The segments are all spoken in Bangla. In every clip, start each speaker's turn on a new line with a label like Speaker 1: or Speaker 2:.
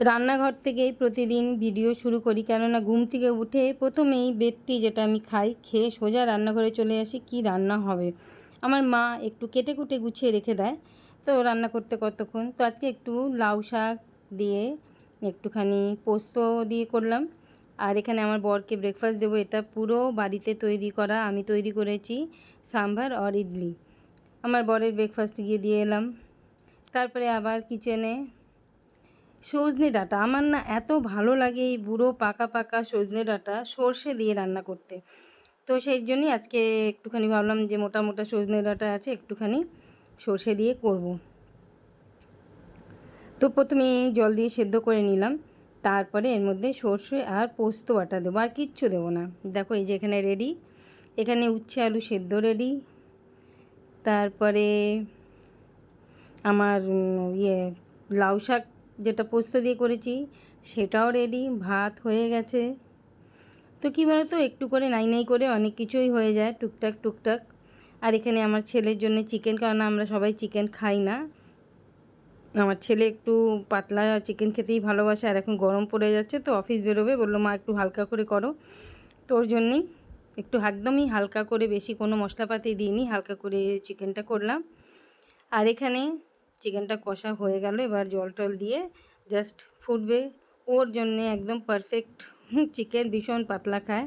Speaker 1: রান্নাঘর থেকেই প্রতিদিন ভিডিও শুরু করি, কেননা ঘুম থেকে উঠে প্রথমেই বেডটি যেটা আমি খাই, খেয়ে সোজা রান্নাঘরে চলে আসি কি রান্না হবে। আমার মা একটু কেটে কুটে গুছিয়ে রেখে দেয়, তো রান্না করতে কতক্ষণ। তো আজকে একটু লাউ শাক দিয়ে একটুখানি পোস্ত দিয়ে করলাম। আর এখানে আমার বরকে ব্রেকফাস্ট দেবো, এটা পুরো বাড়িতে তৈরি করা, আমি তৈরি করেছি সাম্বার আর ইডলি। আমার বরের ব্রেকফাস্ট গিয়ে দিয়ে এলাম। তারপরে আবার কিচেনে সজনে ডাঁটা, আমার না এত ভালো লাগে এই বুড়ো পাকা পাকা সজনে ডাঁটা সর্ষে দিয়ে রান্না করতে। তো সেই জন্যই আজকে একটুখানি ভাবলাম যে মোটা মোটা সজনে ডাঁটা আছে, একটুখানি সর্ষে দিয়ে করব। তো প্রথমে জল দিয়ে সেদ্ধ করে নিলাম, তারপরে এর মধ্যে সর্ষে আর পোস্ত বাটা দেবো, আর কিচ্ছু দেবো না। দেখো এই যে এখানে রেডি, এখানে উচ্ছে আলু সেদ্ধ রেডি। তারপরে আমার লাউ শাক যেটা পোস্ত দিয়ে করেছি সেটাও রেডি, ভাত হয়ে গেছে। তো কী বলো তো, একটু করে নাই নাই করে অনেক কিছুই হয়ে যায় টুকটাক টুকটাক। আর এখানে আমার ছেলের জন্য চিকেন, কারণ আমরা সবাই চিকেন খাই না। আমার ছেলে একটু পাতলা চিকেন খেতেই ভালোবাসে, আর এখন গরম পড়ে যাচ্ছে তো অফিস বেরোবে, বললো মা একটু হালকা করে করো। তো ওর জন্যেই একটু একদমই হালকা করে, বেশি কোনো মশলাপাতি দিইনি, হালকা করে চিকেনটা করলাম। আর এখানে চিকেনটা কষা হয়ে গেল, এবার জল টল দিয়ে জাস্ট ফুটবে। ওর জন্যে একদম পারফেক্ট চিকেন, ভীষণ পাতলা খায়।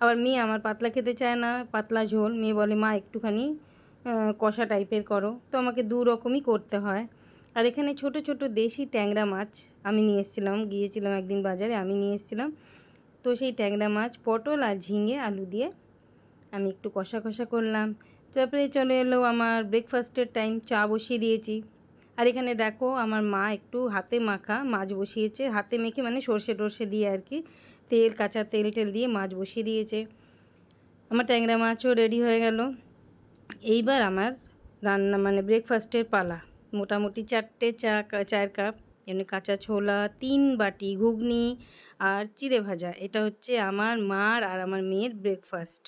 Speaker 1: আবার মেয়ে আমার পাতলা খেতে চায় না, পাতলা ঝোল। মেয়ে বলে মা একটুখানি কষা টাইপের করো, তো আমাকে দু রকমই করতে হয়। আর এখানে ছোট ছোট দেশি ট্যাংরা মাছ আমি নিয়ে এসেছিলাম, গিয়েছিলাম একদিন বাজারে, আমি নিয়ে এসেছিলাম। তো সেই ট্যাংরা মাছ পটল আর ঝিঙে আলু দিয়ে আমি একটু কষা কষা করলাম। তারপরে চলে এলো আমার ব্রেকফাস্টের টাইম, চা বসিয়ে দিয়েছি। আর এখানে দেখো আমার মা একটু হাতে মাখা মাছ বসিয়েছে, হাতে মেখে মানে সর্ষে টর্ষে দিয়ে আর কি, তেল কাঁচা তেল টেল দিয়ে মাছ বসিয়ে দিয়েছে। আমার ট্যাংরা মাছও রেডি হয়ে গেল। এইবার আমার রান্না মানে ব্রেকফাস্টের পালা। মোটামুটি 4টে চায়ের কাপ, এমনি কাঁচা ছোলা, 3 বাটি ঘুগনি আর চিড়ে ভাজা, এটা হচ্ছে আমার মার আর আমার মেয়ের ব্রেকফাস্ট।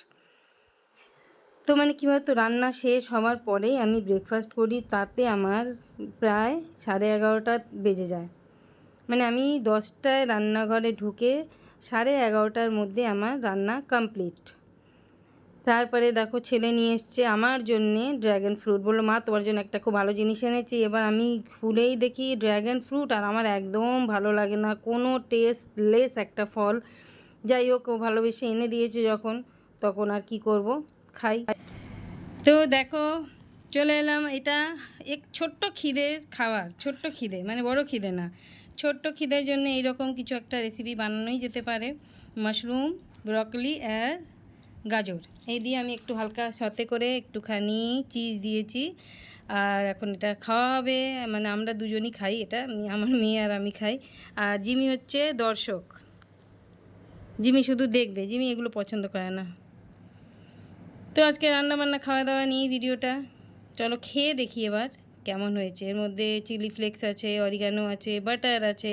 Speaker 1: তো মানে কী বলতো, রান্না শেষ হওয়ার পরেই আমি ব্রেকফাস্ট করি, তাতে আমার প্রায় 11:30 বেজে যায়। মানে আমি 10টায় রান্নাঘরে ঢুকে 11:30টার মধ্যে আমার রান্না কমপ্লিট। তারপরে দেখো ছেলে নিয়ে এসছে আমার জন্যে ড্র্যাগন ফ্রুট, বললো মা তোমার জন্য একটা খুব ভালো জিনিস এনেছি। এবার আমি খুলেই দেখি ড্র্যাগন ফ্রুট, আর আমার একদম ভালো লাগে না, কোনো টেস্টলেস একটা ফল। যাই হোক, ও ভালোবেসে এনে দিয়েছে যখন, তখন আর কি করব, খাই। তো দেখো চলে এলাম, এটা এক ছোট্ট খিদের খাবার, ছোট্ট খিদে মানে বড় খিদে না, ছোট্ট খিদের জন্য এইরকম কিছু একটা রেসিপি বানানোই যেতে পারে। মাশরুম, ব্রকলি আর গাজর এই দিয়ে আমি একটু হালকা সতে করে একটুখানি চিজ দিয়েছি। আর এখন এটা খাওয়া হবে, মানে আমরা দুজনই খাই এটা, আমার মেয়ে আর আমি খাই। আর জিমি হচ্ছে দর্শক, জিমি শুধু দেখবে, জিমি এগুলো পছন্দ করে না। তো আজকে রান্নাবান্না খাওয়া দাওয়া নিয়ে ভিডিওটা, চলো খেয়ে দেখি এবার কেমন হয়েছে। এর মধ্যে চিলি ফ্লেক্স আছে, অরিগানো আছে, বাটার আছে।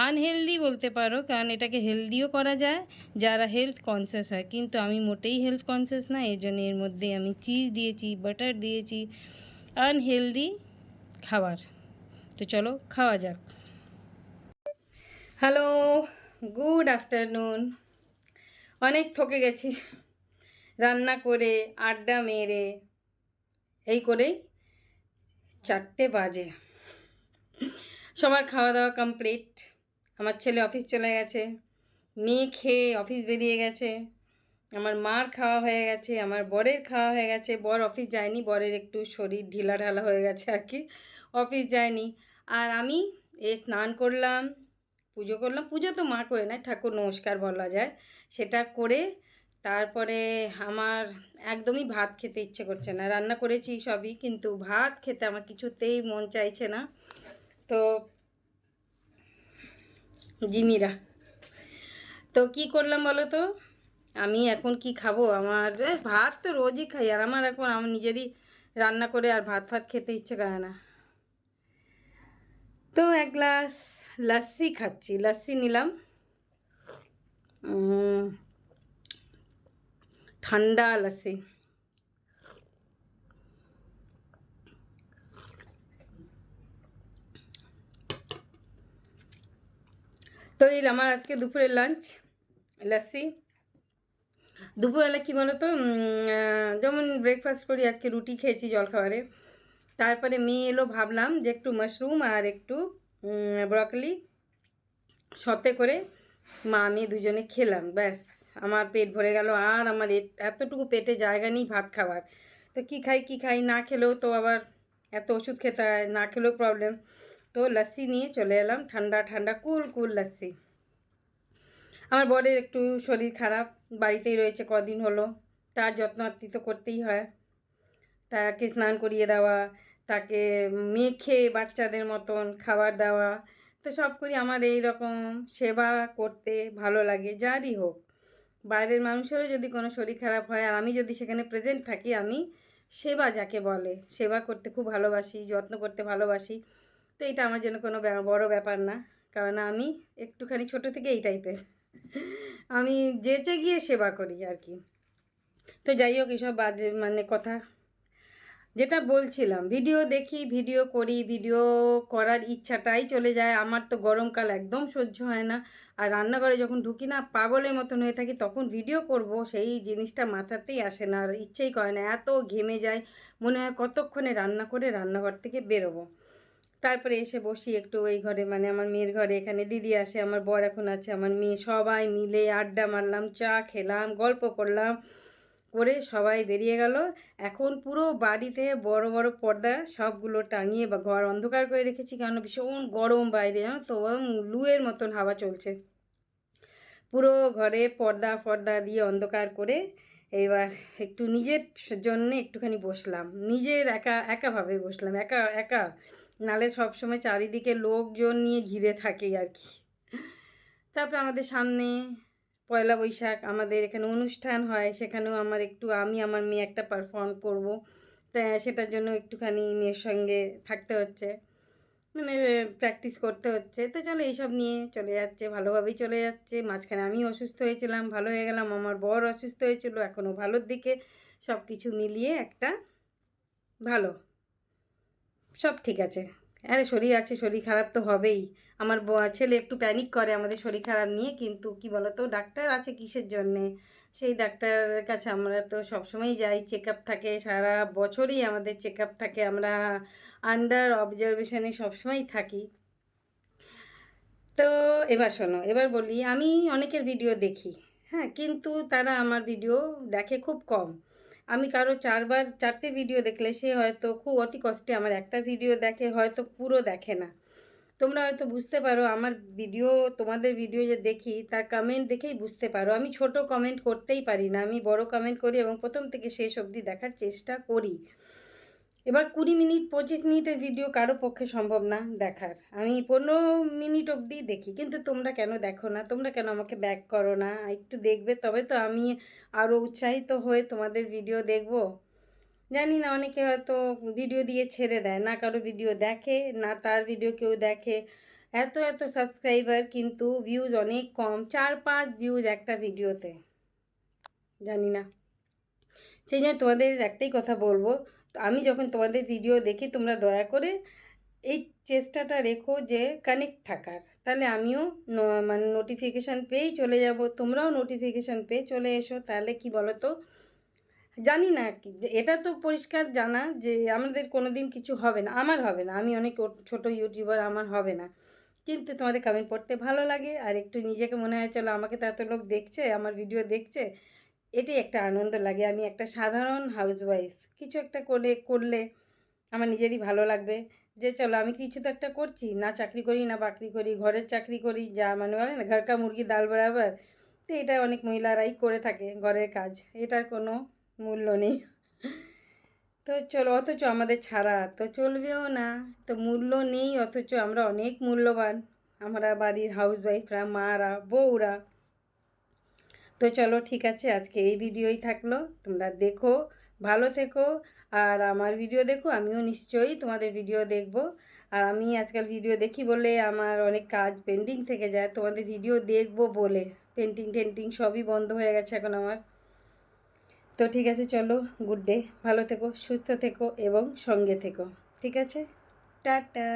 Speaker 1: আনহেলদি বলতে পারো, কারণ এটাকে হেলদিও করা যায় যারা হেলথ কনসিয়াস হয়, কিন্তু আমি মোটেই হেলথ কনসিয়াস না, এর জন্য এর মধ্যে আমি চিজ দিয়েছি, বাটার দিয়েছি, আনহেলদি খাবার। তো চলো খাওয়া যাক। Hello, good afternoon. অনেক থকে গেছি রান্না করে, আড্ডা মেরে, এই করেই 4টে বাজে। সবার খাওয়া দাওয়া কমপ্লিট, আমার ছেলে অফিস চলে গেছে, মেয়ে খেয়ে অফিস বেরিয়ে গেছে, আমার মার খাওয়া হয়ে গেছে, আমার বরের খাওয়া হয়ে গেছে। বর অফিস যায়নি, বরের একটু শরীর ঢিলা ঢালা হয়ে গেছে আর কি, অফিস যায়নি। আর আমি স্নান করলাম, পুজো করলাম, পুজো তো মা করে নেয়, ঠাকুর নমস্কার বলা যায়, সেটা করে তারপরে আমার একদমই ভাত খেতে ইচ্ছে করছে না। রান্না করেছি সবই, কিন্তু ভাত খেতে আমার কিছুতেই মন চাইছে না। তো জিমিরা, তো কি করলাম বলো তো, আমি এখন কি খাবো, আমার ভাত তো রোজই খাই, আর আমার এখন আমার নিজেরই রান্না করে আর ভাত ফাত খেতে ইচ্ছে করে না। তো 1 গ্লাস লস্যি খাচ্ছি, লস্যি নিলাম, ঠান্ডা লস্যি। তো এই আমার আজকে দুপুরের লাঞ্চ লাস্সি। দুপুরবেলা কী বলো তো, যেমন ব্রেকফাস্ট করি, আজকে রুটি খেয়েছি জলখাবারে। তারপরে মেয়ে এলো, ভাবলাম যে একটু মাশরুম আর একটু ব্রকলি সতে করে মা আমি দুজনে খেলাম, ব্যাস আমার পেট ভরে গেল। আর আমার এতটুকু পেটে জায়গা নেই ভাত খাবার। তো কী খাই না খেলেও তো আবার এত ওষুধ খেতে হয়, না খেলেও প্রবলেম। তো লাস্সি নিয়ে চলে এলাম, ঠান্ডা ঠান্ডা কুল কুল লাস্সি। আমার বরের একটু শরীর খারাপ, বাড়িতেই রয়েছে কদিন হলো, তার যত্ন আত্তি তো করতেই হয়। তাকে স্নান করিয়ে দেওয়া, তাকে মেখে বাচ্চাদের মতন খাবার দেওয়া, তো সব করি। আমার এই রকম সেবা করতে ভালো লাগে, যারই হোক। বাইরের মানুষেরও যদি কোনো শরীর খারাপ হয় আর আমি যদি সেখানে প্রেজেন্ট থাকি, আমি সেবা যাকে বলে, সেবা করতে খুব ভালোবাসি, যত্ন করতে ভালোবাসি। তো এটা আমার জন্য কোনো বড় ব্যাপার না, কারণ আমি একটুখানি ছোট থেকে এই টাইপের। আমি যেচে গিয়ে সেবা করি আর কি। তো যাই হোক, এসব বাজে মানে কথা। যেটা বলছিলাম, ভিডিও দেখি, ভিডিও করি, ভিডিও করার ইচ্ছাটাই চলে যায়। আমার তো গরমকাল একদম সহ্য হয় না, আর রান্নাঘরে যখন ঢুকি না পাগলের মতন হয়ে থাকি, তখন ভিডিও করব সেই জিনিসটা মাথাতেই আসে না, আর ইচ্ছেই করে না। এত ঘেমে যায়, মনে হয় কতক্ষণে রান্না করে রান্নাঘর থেকে বেরোবো। তারপরে এসে বসি একটু ওই ঘরে, মানে আমার মেয়ের ঘরে। এখানে দিদি আসে, আমার বর এখন আছে, আমার মেয়ে, সবাই মিলে আড্ডা মারলাম, চা খেলাম, গল্প করলাম, করে সবাই বেরিয়ে গেল। এখন পুরো বাড়িতে বড় বড় পর্দা সবগুলো টাঙিয়ে বা ঘর অন্ধকার করে রেখেছি, কারণ ভীষণ গরম বাইরে, তো লুয়ের মতন হাওয়া চলছে। পুরো ঘরে পর্দা ফর্দা দিয়ে অন্ধকার করে এবার একটু নিজের জন্য একটুখানি বসলাম, নিজের একাভাবে বসলাম, একা একা। নালে সবসময় চারিদিকে লোকজন নিয়ে ঘিরে থাকে আর কি। তারপরে আমাদের সামনে পয়লা বৈশাখ, আমাদের এখানে অনুষ্ঠান হয়, সেখানেও আমি আমার মেয়ে একটা পারফর্ম করব। তা সেটার জন্য একটুখানি মেয়ের সঙ্গে থাকতে হচ্ছে, মানে প্র্যাকটিস করতে হচ্ছে। তো চলো, এইসব নিয়ে চলে যাচ্ছে, ভালোভাবেই চলে যাচ্ছে। মাঝখানে আমি অসুস্থ হয়েছিলাম, ভালো হয়ে গেলাম। আমার বর অসুস্থ হয়েছিল, এখনও ভালোর দিকে। সব কিছু মিলিয়ে একটা ভালো, সব ঠিক আছে। আরে শরীর আছে, শরীর খারাপ তো হবেই। আমার ছেলে একটু প্যানিক করে আমাদের শরীর খারাপ নিয়ে, কিন্তু কি বলতো, ডাক্তার আছে কিসের জন্যে? সেই ডাক্তারের কাছে আমরা তো সবসময়ই যাই, চেক আপ থাকে, সারা বছরই আমাদের চেক আপ থাকে, আমরা আন্ডার অবজারভেশনে সবসময়ই থাকি। তো এবার শোনো, এবার বলি, আমি অনেকের ভিডিও দেখি, হ্যাঁ, কিন্তু তারা আমার ভিডিও দেখে খুব কম। আমি কারো চারটে ভিডিও দেখলে সে হয়তো খুব অতি কষ্টে আমার একটা ভিডিও দেখে, হয়তো পুরো দেখে না। তোমরা হয়তো বুঝতে পারো আমার ভিডিও, তোমাদের ভিডিও যে দেখি তার কমেন্ট দেখেই বুঝতে পারো আমি ছোট কমেন্ট করতেই পারি না, আমি বড় কমেন্ট করি এবং প্রথম থেকে শেষ অবধি দেখার চেষ্টা করি। এবার 20 মিনিট 25 মিনিটের ভিডিও কারো পক্ষে সম্ভব না দেখার, আমি 15 মিনিট অবধি দেখি। কিন্তু তোমরা কেন দেখো না? তোমরা কেন আমাকে ব্যাক করো না? একটু দেখবে, তবে তো আমি আরও উৎসাহিত হয়ে তোমাদের ভিডিও দেখব। জানি না, অনেকে হয়তো ভিডিও দিয়ে ছেড়ে দেয়, না কারো ভিডিও দেখে, না তার ভিডিও কেউ দেখে। এত এত সাবস্ক্রাইবার, কিন্তু ভিউজ অনেক কম, 4-5 ভিউজ একটা ভিডিওতে। জানি না, সেই জন্য তোমাদের একটাই কথা বলবো, আমি যখন তোমাদের ভিডিও দেখি, তোমরা দয়া করে এই চেষ্টাটা রেখো যে কানেক্ট থাকার, তাহলে আমিও মানে নোটিফিকেশান পেয়েই চলে যাব, তোমরাও নোটিফিকেশান পেয়ে চলে এসো। তাহলে কি বলো তো, জানি না কি, এটা তো পরিষ্কার জানা যে আমাদের কোনো দিন কিছু হবে না, আমার হবে না, আমি অনেক ছোট ইউটিউবার, আমার হবে না। কিন্তু তোমাদের কমেন্ট পড়তে ভালো লাগে, আর একটু নিজেকে মনে হয় চলো আমাকে তো এত লোক দেখছে, আমার ভিডিও দেখছে, এটাই একটা আনন্দ লাগে। আমি একটা সাধারণ হাউসওয়াইফ, কিছু একটা করলে আমার নিজেরই ভালো লাগবে, যে চলো আমি কিছু তো একটা করছি, না চাকরি করি না বাকরি করি, ঘরের চাকরি করি, যা মানে বলে না ঘর কা মুরগি ডাল বরাবর। তো এটা অনেক মহিলারাই করে থাকে ঘরের কাজ, এটার কোনো মূল্য নেই। তো চলো, অথচ আমাদের ছাড়া তো চলবেও না, তো মূল্য নেই, অথচ আমরা অনেক মূল্যবান, আমরা বাড়ির হাউসওয়াইফরা, মারা, বউরা। তো চলো ঠিক আছে, আজকে এই ভিডিওই থাকলো, তোমরা দেখো, ভালো থেকো, আর আমার ভিডিও দেখো, আমিও নিশ্চয়ই তোমাদের ভিডিও দেখব। আর আমি আজকাল ভিডিও দেখি বলে আমার অনেক কাজ পেন্ডিং থেকে যায়, তোমাদের ভিডিও দেখব বলে পেন্টিং টেন্টিং সবই বন্ধ হয়ে গেছে এখন আমার। তো ঠিক আছে, চলো, গুড ডে, ভালো থেকো, সুস্থ থেকো এবং সঙ্গে থেকো, ঠিক আছে, টাটা।